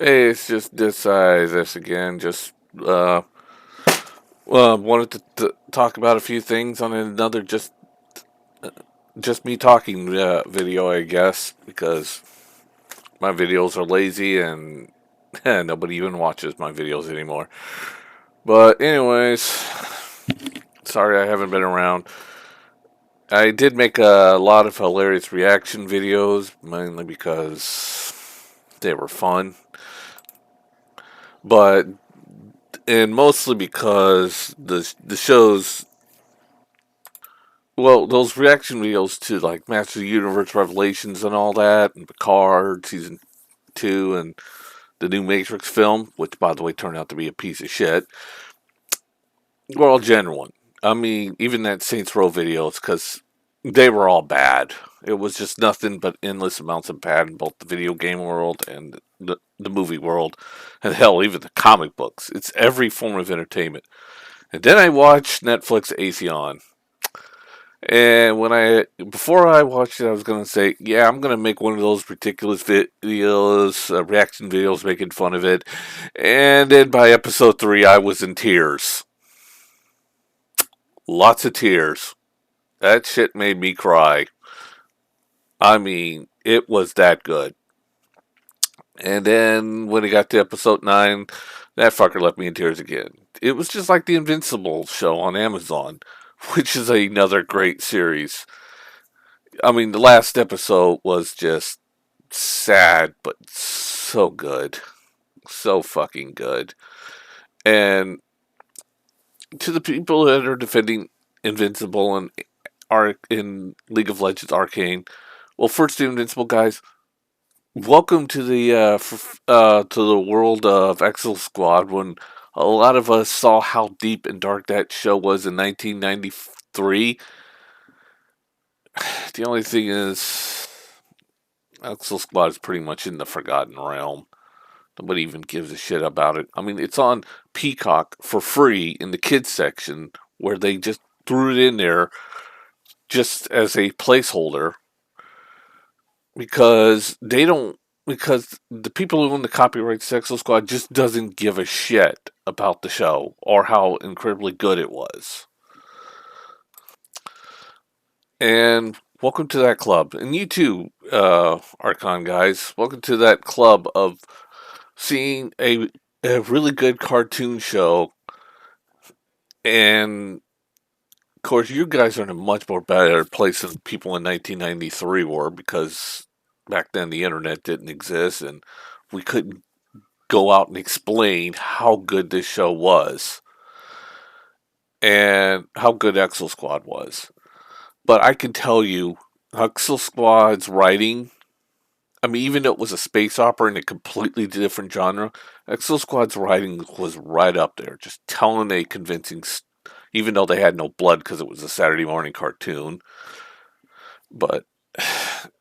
Hey, it's just this again. Wanted to talk about a few things on another just me talking video, I guess, because my videos are lazy and nobody even watches my videos anymore. But anyways, sorry I haven't been around. I did make a lot of hilarious reaction videos, mainly because they were fun, but and mostly because the shows. Well, those reaction videos to like Master of the Universe Revelations and all that, and Picard season two, and the new Matrix film, which by the way turned out to be a piece of shit, were all genuine. I mean, even that Saints Row videos, because they were all bad. It was just nothing but endless amounts of bad in both the video game world and the movie world, and hell, even the comic books. It's every form of entertainment. And then I watched Netflix Atheon. And before I watched it, I was gonna say, yeah, I'm gonna make one of those ridiculous videos, reaction videos, making fun of it. And then by episode three, I was in tears, lots of tears. That shit made me cry. I mean, it was that good. And then when it got to episode nine, that fucker left me in tears again. It was just like the Invincible show on Amazon, which is another great series. I mean, the last episode was just sad, but so good. So fucking good. And to the people that are defending Invincible and in League of Legends Arcane, well, first the Invincible guys, welcome to the world of Exo Squad. When a lot of us saw how deep and dark that show was in 1993, the only thing is Exo Squad is pretty much in the forgotten realm. Nobody even gives a shit about it. I mean, it's on Peacock for free in the kids section where they just threw it in there just as a placeholder because they don't because the people who own the copyright Sexo Squad just doesn't give a shit about the show or how incredibly good it was. And welcome to that club. And you too, Archon guys. Welcome to that club of seeing a really good cartoon show. And of course, you guys are in a much more better place than people in 1993 were because back then the internet didn't exist and we couldn't go out and explain how good this show was and how good Exo Squad was. But I can tell you, Exo Squad's writing, I mean, even though it was a space opera in a completely different genre, Exo Squad's writing was right up there, just telling a convincing, even though they had no blood because it was a Saturday morning cartoon, but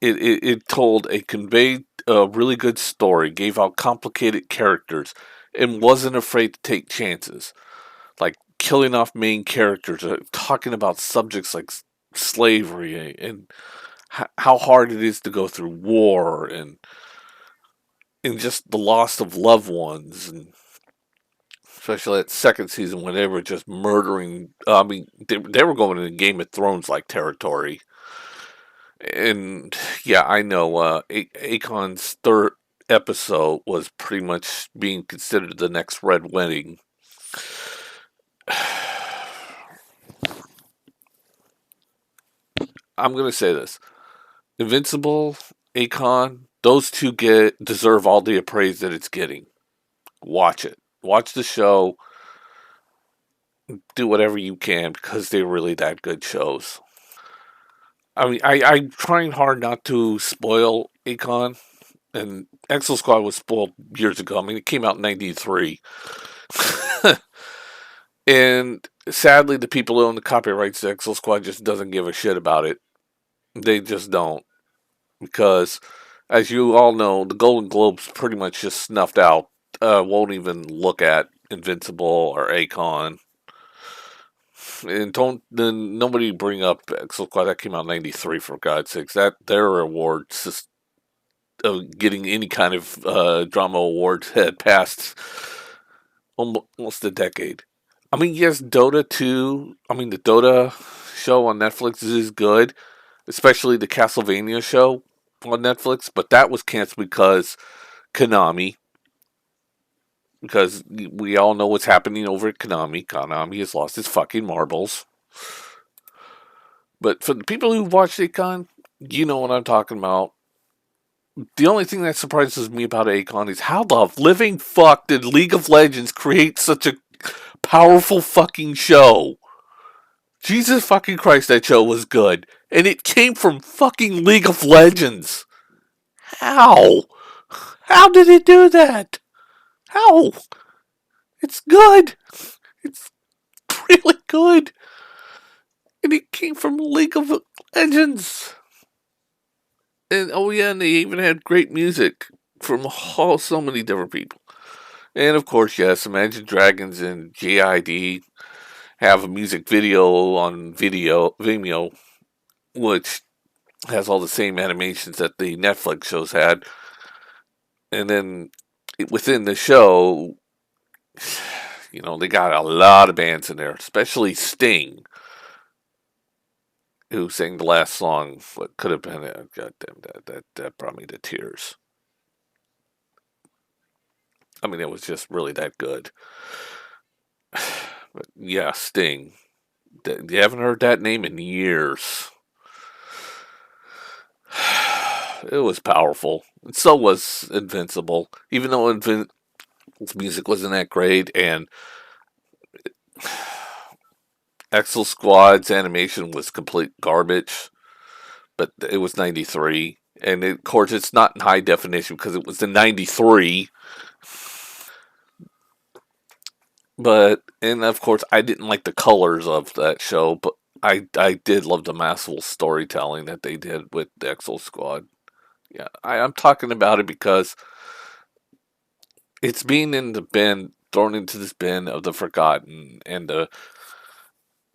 it told conveyed a really good story, gave out complicated characters, and wasn't afraid to take chances, like killing off main characters, talking about subjects like slavery and how hard it is to go through war and just the loss of loved ones, and especially that second season when they were just murdering. I mean, they were going into Game of Thrones like territory. And yeah, I know. Akon's third episode was pretty much being considered the next Red Wedding. I'm gonna say this: Invincible, Akon, those two get deserve all the praise that it's getting. Watch it. Watch the show. Do whatever you can because they're really that good shows. I mean, I'm trying hard not to spoil Akon, and Exo Squad was spoiled years ago. I mean, it came out in '93. And sadly, the people who own the copyrights to Exo Squad just doesn't give a shit about it. They just don't. Because, as you all know, the Golden Globes pretty much just snuffed out, won't even look at Invincible or Akon. And don't then nobody bring up Exo Squad that came out in '93 for God's sakes. That their awards of getting any kind of drama award had passed almost a decade. I mean, yes, Dota 2, I mean, the Dota show on Netflix is good, especially the Castlevania show on Netflix, but that was canceled because Konami, because we all know what's happening over at Konami. Konami has lost its fucking marbles. But for the people who watched Akon, you know what I'm talking about. The only thing that surprises me about Akon is how the living fuck did League of Legends create such a powerful fucking show? Jesus fucking Christ, that show was good. And it came from fucking League of Legends. How? How did it do that? How? It's good. It's really good. And it came from League of Legends. And oh yeah, and they even had great music from so many different people. And of course, yes, Imagine Dragons and JID have a music video on Vimeo, which has all the same animations that the Netflix shows had. And then within the show, you know, they got a lot of bands in there, especially Sting, who sang the last song. What could have been a goddamn that brought me to tears. I mean, it was just really that good. But yeah, Sting. You haven't heard that name in years. It was powerful. And so was Invincible. Even though music wasn't that great, and Excel Squad's animation was complete garbage, but it was 93. And of course, it's not in high definition because it was in 93. But, and of course, I didn't like the colors of that show, but I did love the masterful storytelling that they did with the Excel Squad. Yeah, I'm talking about it because it's being in the bin, thrown into this bin of the forgotten and the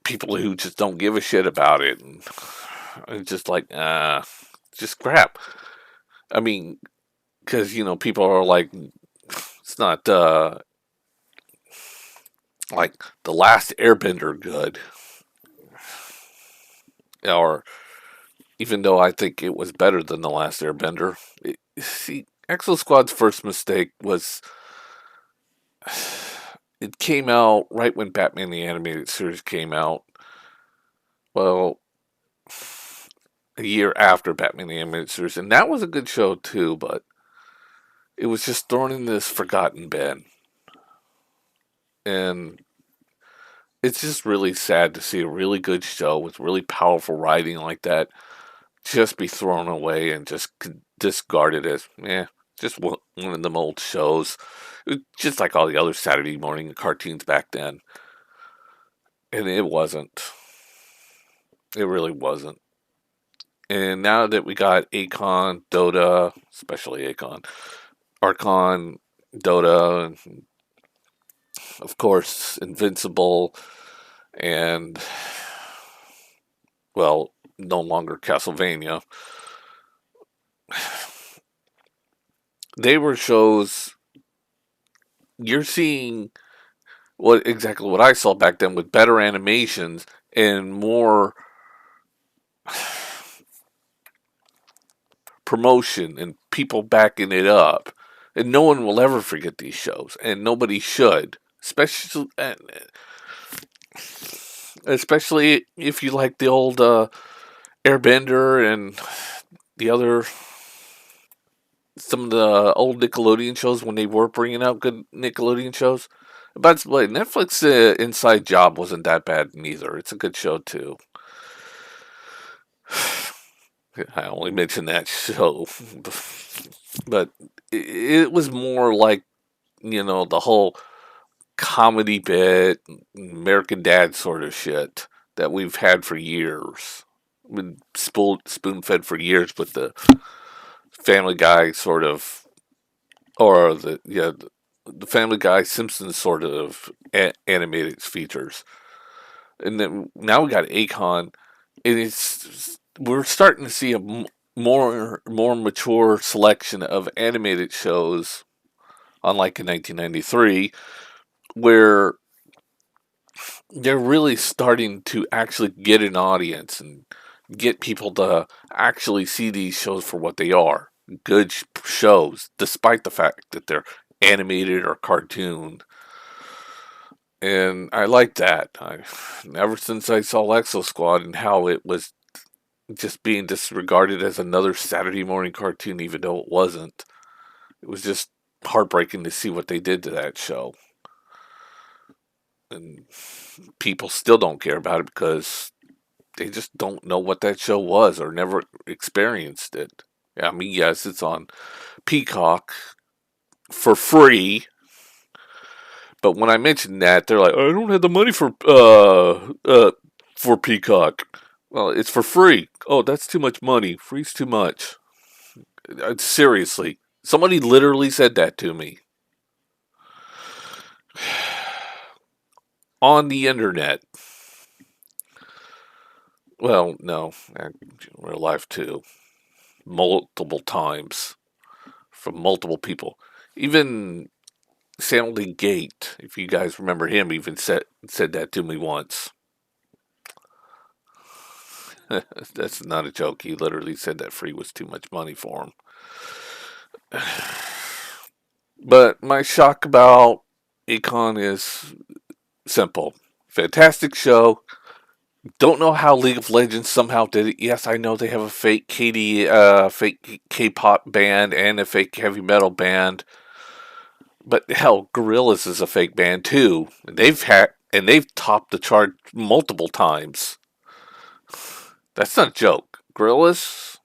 people who just don't give a shit about it. And it's just like, just crap. I mean, because, you know, people are like, it's not like The Last Airbender good. Or even though I think it was better than The Last Airbender. See, Exo Squad's first mistake was it came out right when Batman the Animated Series came out. Well, a year after Batman the Animated Series, and that was a good show too, but it was just thrown in this forgotten bin. And it's just really sad to see a really good show with really powerful writing like that just be thrown away and just discarded as, just one of them old shows. Just like all the other Saturday morning cartoons back then. And it wasn't. It really wasn't. And now that we got Akon, Dota, especially Akon, Arcane, Dota, and of course, Invincible, and, well, no longer Castlevania. They were shows you're seeing exactly what I saw back then with better animations and more promotion and people backing it up. And no one will ever forget these shows, and nobody should, especially if you like the old Airbender and the other some of the old Nickelodeon shows when they were bringing out good Nickelodeon shows. But Netflix Inside Job wasn't that bad neither. It's a good show too. I only mentioned that show, but it was more like, you know, the whole comedy bit, American Dad sort of shit that we've had for years. Been spoon fed for years with the Family Guy sort of, or the Family Guy Simpsons sort of animated features. And then now we got Akon, and we're starting to see more mature selection of animated shows, unlike in 1993, where they're really starting to actually get an audience and get people to actually see these shows for what they are. Good shows, despite the fact that they're animated or cartoon. And I like that. Ever since I saw Exo Squad and how it was just being disregarded as another Saturday morning cartoon, even though it wasn't, it was just heartbreaking to see what they did to that show. And people still don't care about it because they just don't know what that show was or never experienced it. I mean, yes, it's on Peacock for free, but when I mentioned that, they're like, "I don't have the money for Peacock." Well, it's for free. Oh, that's too much money. Free's too much. Seriously, somebody literally said that to me on the internet. Well, no, in real life too, multiple times from multiple people. Even Stanley Gate, if you guys remember him, even said that to me once. That's not a joke. He literally said that free was too much money for him. But my shock about Akon is simple. Fantastic show. Don't know how League of Legends somehow did it. Yes, I know they have a fake K-pop band and a fake heavy metal band. But hell, Gorillaz is a fake band too. They've topped the chart multiple times. That's not a joke. Gorillaz,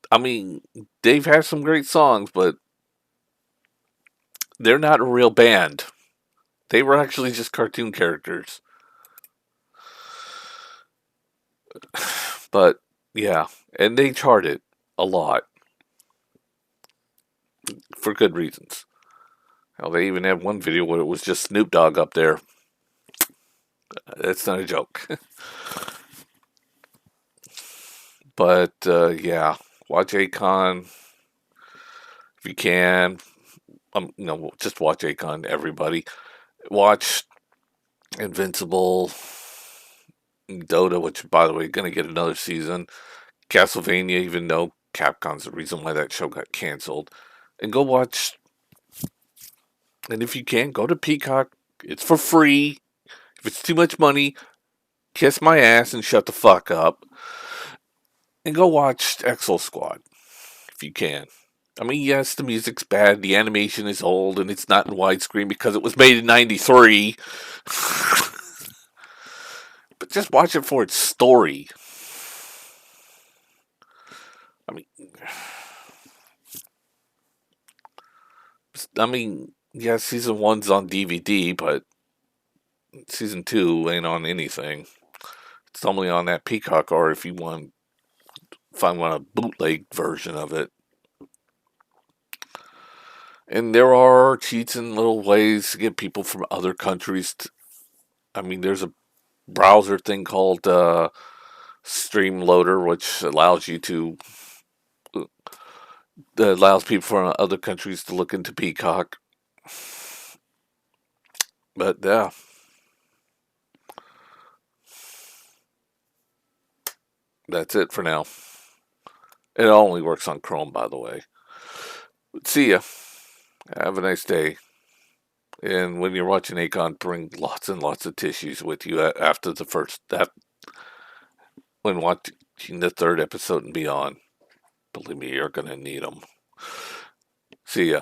I mean, they've had some great songs, but they're not a real band. They were actually just cartoon characters. But yeah, and they charted a lot for good reasons. Hell, they even had one video where it was just Snoop Dogg up there. That's not a joke. But yeah, watch Akon if you can. Just watch Akon. Everybody, watch Invincible, Dota, which by the way, gonna get another season. Castlevania, even though Capcom's the reason why that show got canceled, and go watch. And if you can, go to Peacock. It's for free. If it's too much money, kiss my ass and shut the fuck up. And go watch Exo Squad if you can. I mean, yes, the music's bad, the animation is old, and it's not in widescreen because it was made in '93. But just watch it for its story. I mean, yeah, season one's on DVD, but season two ain't on anything. It's only on that Peacock, or if you want find one a bootleg version of it. And there are cheats and little ways to get people from other countries. There's a browser thing called Stream Loader, which allows you to allows people from other countries to look into Peacock. But yeah, that's it for now. It only works on Chrome, by the way. But see ya. Have a nice day. And when you're watching Akon, bring lots and lots of tissues with you after the first, when watching the third episode and beyond. Believe me, you're going to need them. See ya.